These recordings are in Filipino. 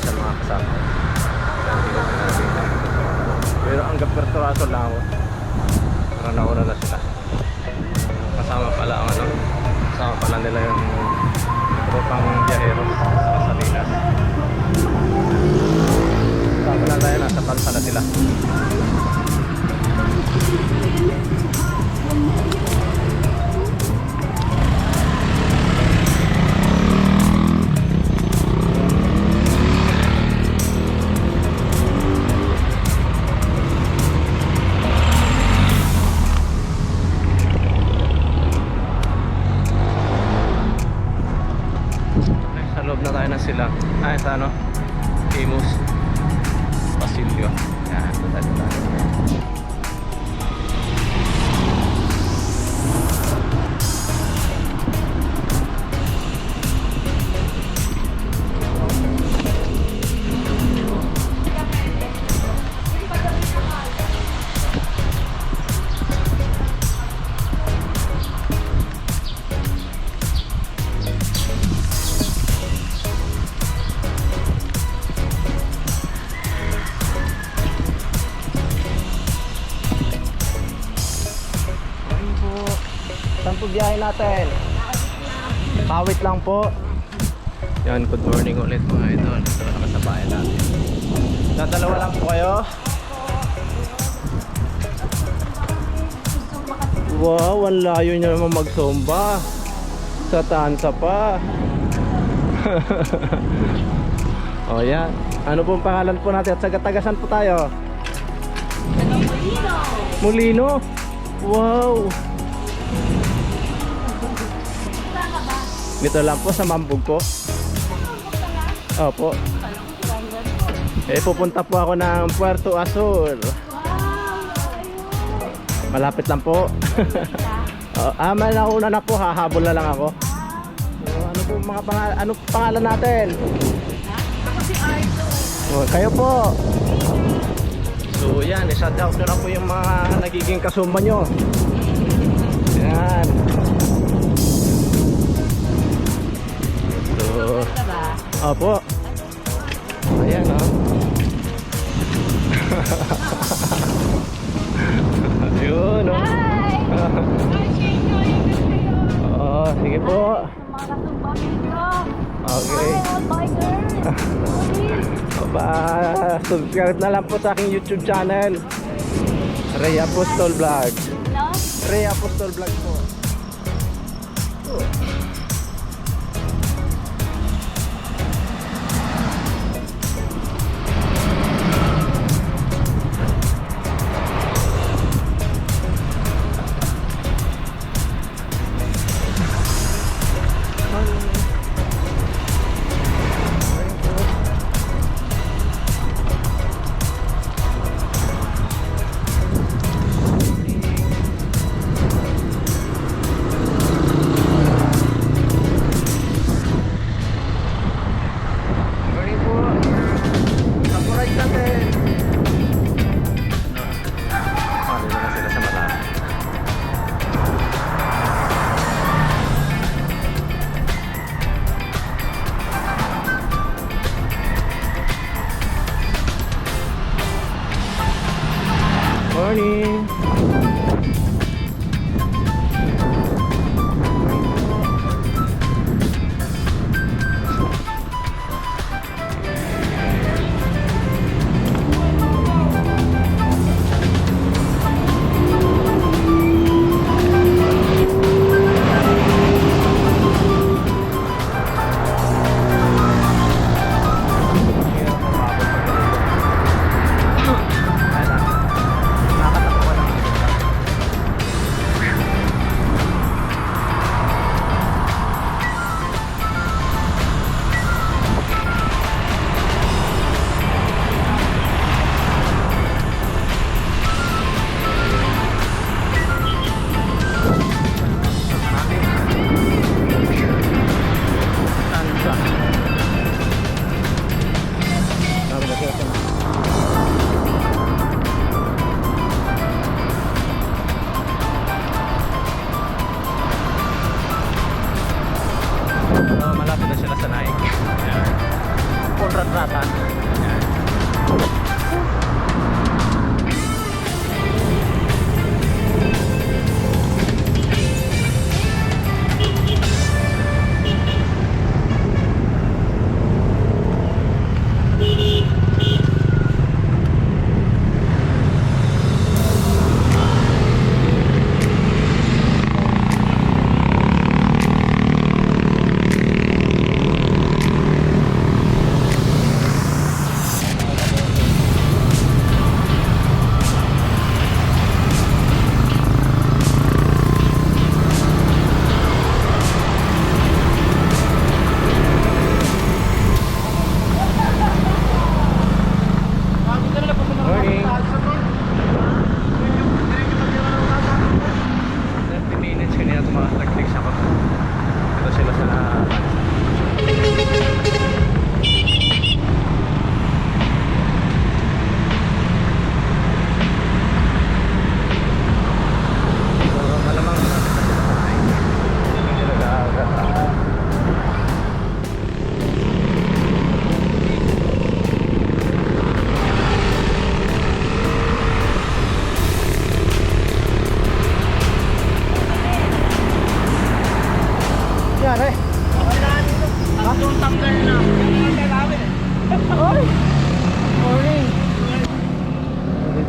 sa mga kasama. Hindi ko pinakita. Pero ang gaperturaso lang ako. Parang nauna na sila. Kasama pala ang ano. Kasama pala nila yung tropang biyahero sa Salinas. Kasama na tayo, nasa kalsa na sila. Sila ay sa ano Imus Basilio. Yan, tayo. Saan po biyahe natin? Pawit lang po. Yan, good morning ulit mga idol. Ito naman sa bahay natin. Dadalawa lang po kayo. Wow, ang layo nyo naman magsomba. Sa Tansa pa. O yan. Ano pong pangalan po natin at taga-tagasan po tayo? Molino. Molino? Wow. Dito lang po sa Mambug po. Opo. Pupunta po ako ng Puerto Azul. Malapit lang po. May nauna na po, hahabol na lang ako. So, ano po mga ano pangalan natin? Ako si Arto. Kayo po. So yan, isa out na lang po yung mga nagiging kasumba nyo. Yan. So, opo. Ayan o. Ayun o. Oo, sige po. Mga katumbangin ko. Okay. Hi, all bikers. Subscribe na lang po sa aking YouTube channel, Ray Apostol Vlog. No? Ray Apostol Vlog po.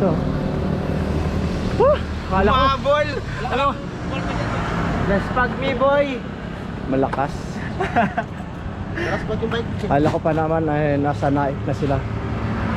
dito. Kala ko. Mabol! Ano? Let's pag me, boy! Malakas. Let's pag yung bike. Kala ko pa naman ay nasa naik na sila.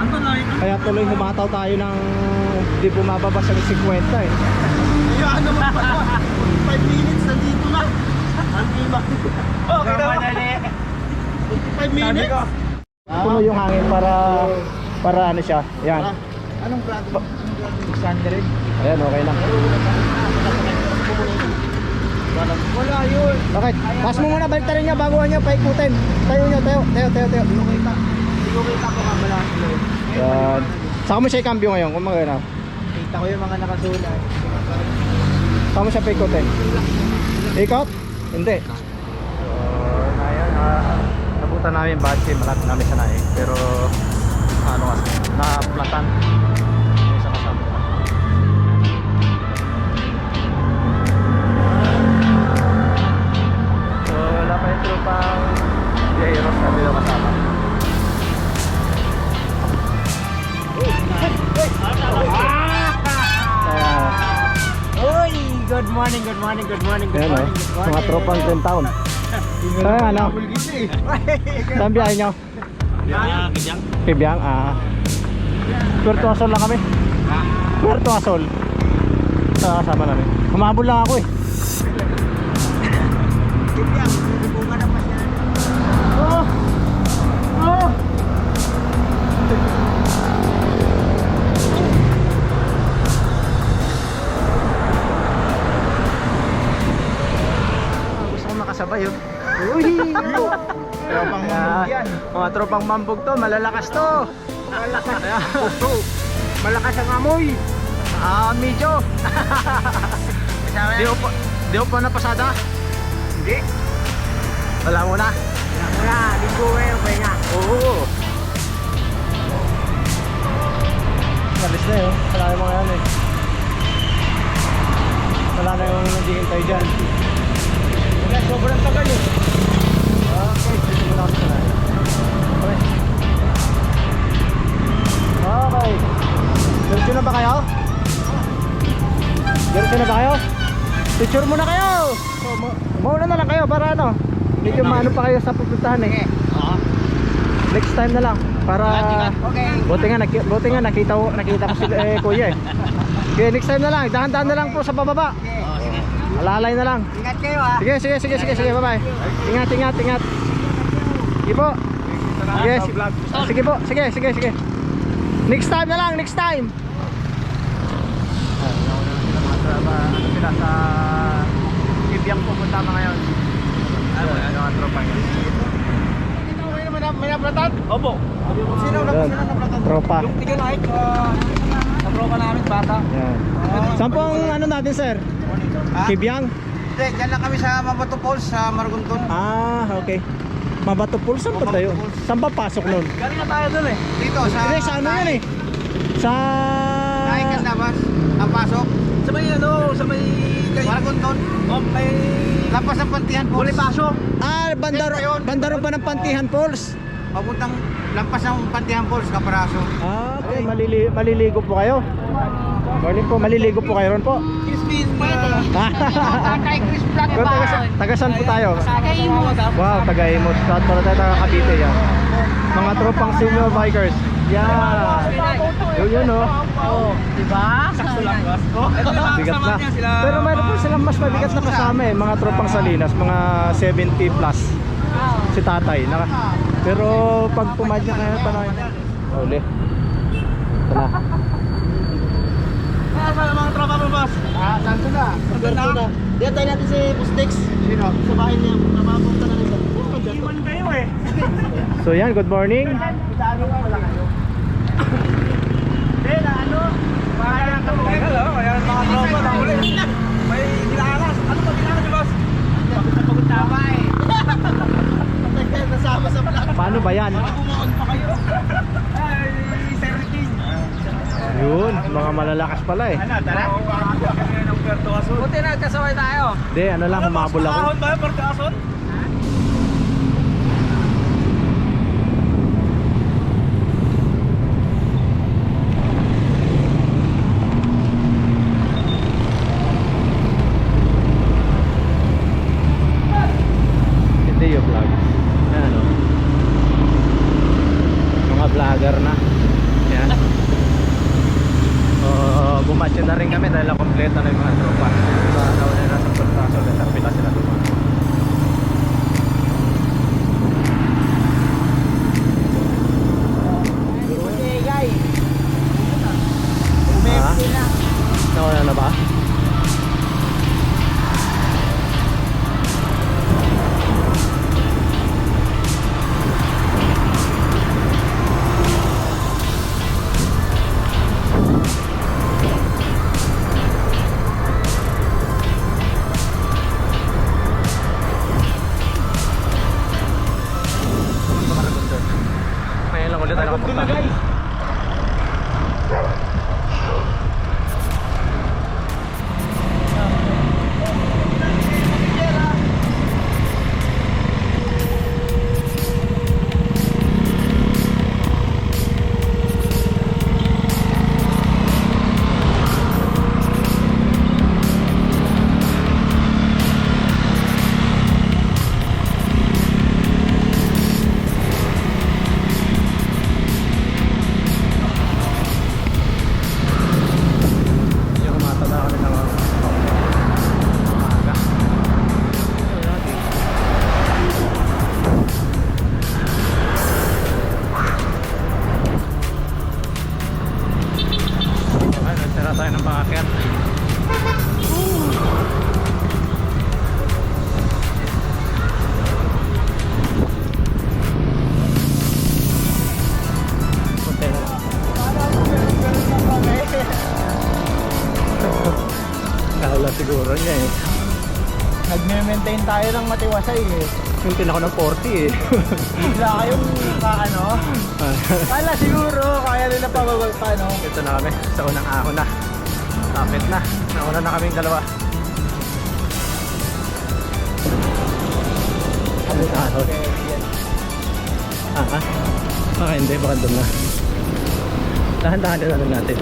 Ano na yun? Kaya tuloy humataw tayo ng di bumababa sa 50 eh. Ayun naman pa. 5 minutes, nandito na. Ang iba. Okay na. 5 minutes. Tulo yung hangin para ano siya. Yan. Anong grado? 600. Ayan, okay na. Wala yun. Bakit? Pas mo muna, balik tayo niya, baguhan niya, paikutin. Tayo niya, tayo. Hindi ko kita ko kamala. Yan. Saka mo siya i-cambio ngayon, kung magana. Kita ko yung mga nakasulat. Saka mo siya paikutin. Ikot? Hindi. So, ngayon, nabutan namin yung batch, malapit namin sa naik. Pero, ano kasi, na-platan. Yung isa kasama ko. So, wala pa yung tropang Jairos na dito kasama. Uy! Good morning. Ayan o, mga tropang 10 taon. Kaya ano? Saan biyahe nyo? Kibiyang? Puerto Asol lang kami. Puerto Asol. Kasama namin. Humabol lang ako eh. Gusto ko makasabay yun. Uy! Tropang mambog yan. Mga tropang mambog to, malalakas to. Malakas ang amoy. Medyo. Di ko pa napasada. Hindi. Wala mo na. Wala, linggo kayo, pahinga. Oo. Nalis na yun. Wala yung mga yan eh. Wala na yung naghihintay dyan. Wala, sobrang tagal yun. Okay, dito muna kami sa namin. Okay. Diretso na ba kayo? Diretso na ba kayo? Picture muna kayo! Mauna na lang kayo para ano, medyo maano pa kayo sa pupuntahan eh. Next time na lang para Okay. buti nga nakita ko sila kuya eh. Okay, next time na lang, dahan-dahan na lang po sa pababa. Alalay na lang. Ingat kayo ha. Sige, bye-bye. Ingat. Sige po. Sige. Next time na lang, next time. Ano sila sa Kibiyang pupunta mga ngayon. Ano ang tropa niya? May naplatan? Opo. Sino naplatan? Tropa. Yung tiga night, sa tropa namin, bata. Yan. Saan po ang ano natin, sir? Ha? Kibiyang? Hindi, dyan lang kami sa Mabato Falls, sa Margunton. Okay. Mabato Pool, saan ba tayo? Saan ba pasok nun? Galing na tayo dun eh. Dito, sa... Hindi, sa ano yun eh? Sa... Naikan na bas, ang pasok. Sa may sa may... Margunton. May... Lapas ng Pantihan Falls. Huli pasok. Bandaro pa ng Pantihan Falls. Papuntang lampas ng Pantihan Falls, Kaparaso. Okay, maliligo po kayo. Morning po, maliligo po kayo ron po. Excuse me, Tatay Chris Vlog Pero taga-saan po tayo? Tagaimot. Wow, taga-Imot. Saan pala tayo taga-Cavite yan? Mga tropang senior bikers. Yeah. Yun oh. Diba? Bigat na. Pero mayroon po silang mas mabigat na kasama eh. Mga tropang Salinas, mga 70 plus. Si tatay. Pero pag pumadya kayo, tanong. Uli. Ito na. Sa mga tropa mo, boss? Santo na. Diyan tayo natin si Bustex. Sino? Sa bahay niya. Napapunta na nito. Iwan kayo eh. So yan, good morning. Italo ka, wala kayo. Eh, na ano? Kaya mga tropa na uli. May nilalas. Ano ba nilalas, boss? Pagod na ba eh. Nasama sa vlog. Paano ba yan? Bumaon pa kayo. Ay, Sir King. Yun, mga malalakas pala eh. Tara. Buti na, kasaway tayo. Hindi, ano lang, humabol ako. Ba, Puerto Asol? mga vlogger na. Yan. Bumatch na rin kami dahil kompleto na yung mga tropa. Sa nauna na sa pagkaso, pila sila doon. Ha? Nauna na ba? May ilang ulit tayo nakapunta. Yung mata na kami ng umaga. Okay, nagtira tayo ng pangakyat. Punta na lang. Kala siguro niya eh. Nagme-maintain tayo ng matiwasay eh. Yung tinako ng 40 eh. Bigla kayong ano. Kala siguro kaya nila paano. Ito na kami sa unang ahon na. Lapit na. Nauna na kaming dalawa. Unang ahon. Ah, hindi. Baka doon na. Dahan-dahan na lang natin.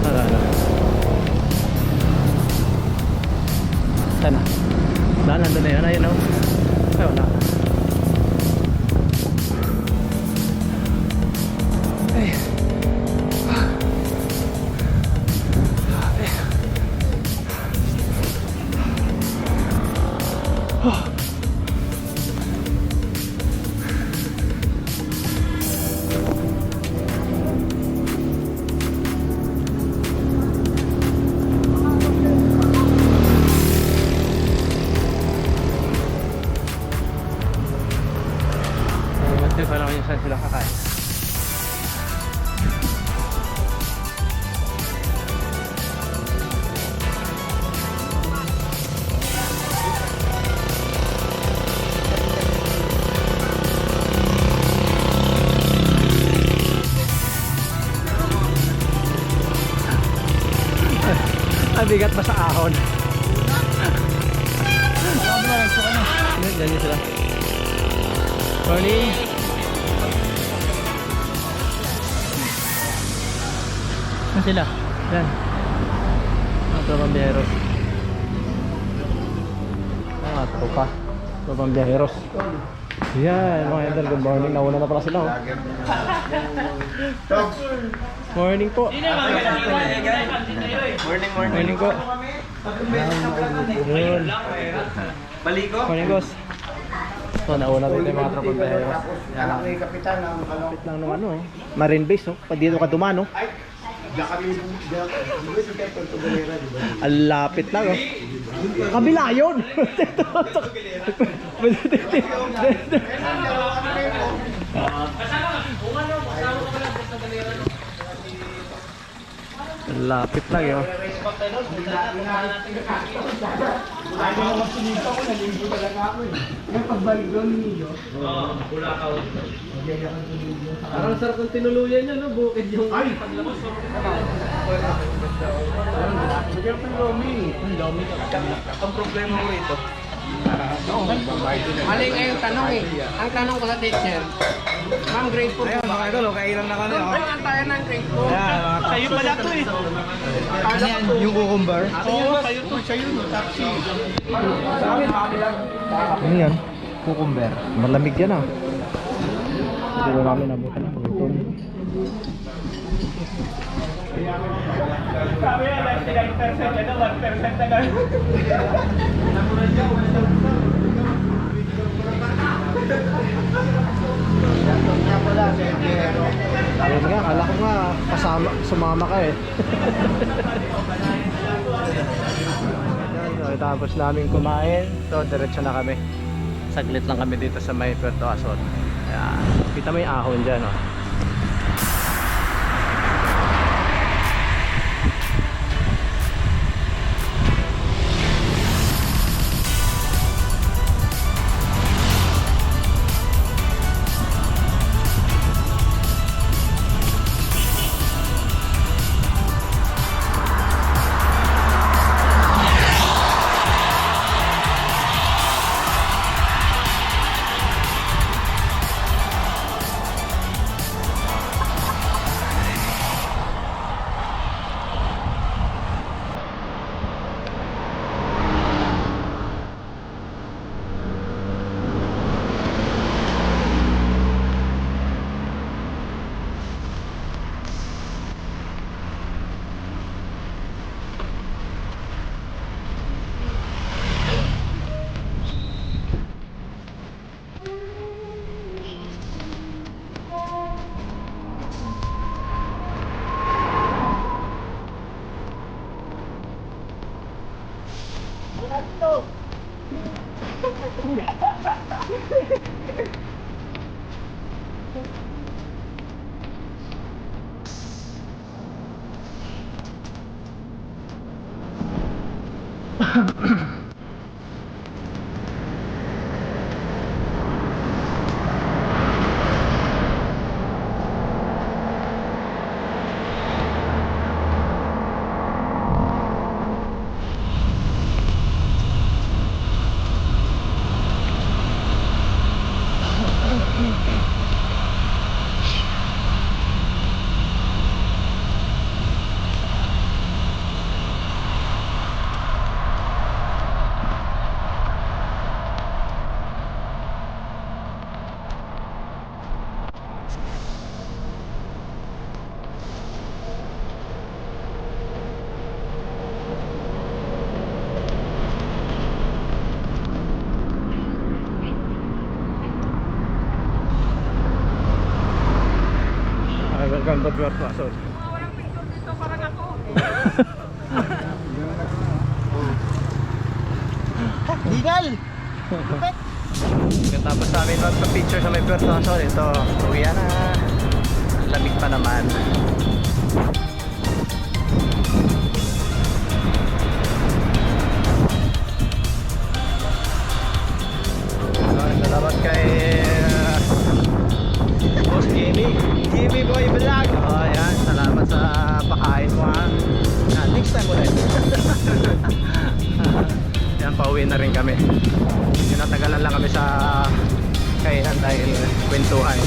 Ano. Sana. Dahan nandun na yun. Ayun o. Ay, wala. Ay. Hindi pa lang yung saan sila kakain. Ang bigat ba sa ahon? Yan sila. Morning! Saan sila? Yan. Mga tropang-biyeros. Mga tropa. Tropang-biyeros. Yan, mga idol. Good morning. Nauna na pala sila. Oh. Morning po. Morning po. Yun. Morning boss. So, nauna rin yung mga tropang-biyeros. Anak ni Kapitan ang ano. Kapit lang ng ano eh. Marine base oh. Pag dito ka dumano. Ang lapit lang oh. Kabila yun! Ang lapit lang yun. Parang sarap ng tinuluyan niya, no? Bukid yung paglabas. Ang problema ko rito. Mali nga yung tanong eh. Ang tanong ko sa teacher, ma'am grade 4 Ayun, mga idol, kailan na kami. Ay, ang tayo ng grade 4. Sa'yo pala to eh. Ano yan? Yung cucumber? Oo, sa'yo to. Sa'yo no, taxi. Ano yan? Cucumber. Malamig yan ah. Hindi na namin nabutan ng Burton. Ayun nga, kala ko nga kasama, sumama ka eh. So, tapos namin kumain. So, diretso na kami. Saglit lang kami dito sa may Puerto Azor. Ayan. Kita mo yung ahon dyan, oh. Welcome to Puerto Azor. Legal! Tapos namin magpa-picture sa may Puerto Azor. Ito, uwi na. Lamig pa naman. Salamat kay Boss Jimmy Boy Vlog. Oh, yan. Salamat sa pakain mo ha. Next time ulit. Yan, pauwi na rin kami. Tinatagalan lang kami sa kainan dahil kwentuhan.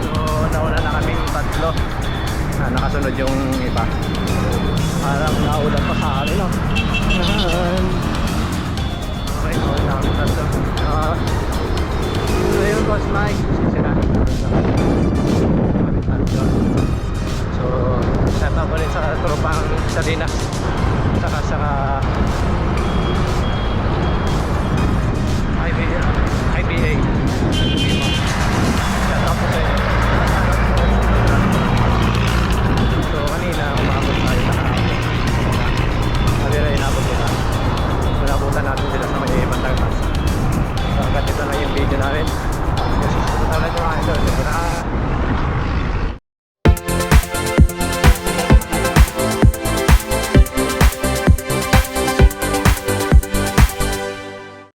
So, nauna na kaming tatlo. Nakasunod yung iba. Parang naulan pa sa amin, no? Okay, nauna na kami tatlo. So yun, Boss Mike. So, shout out ulit sa tropang Salinas.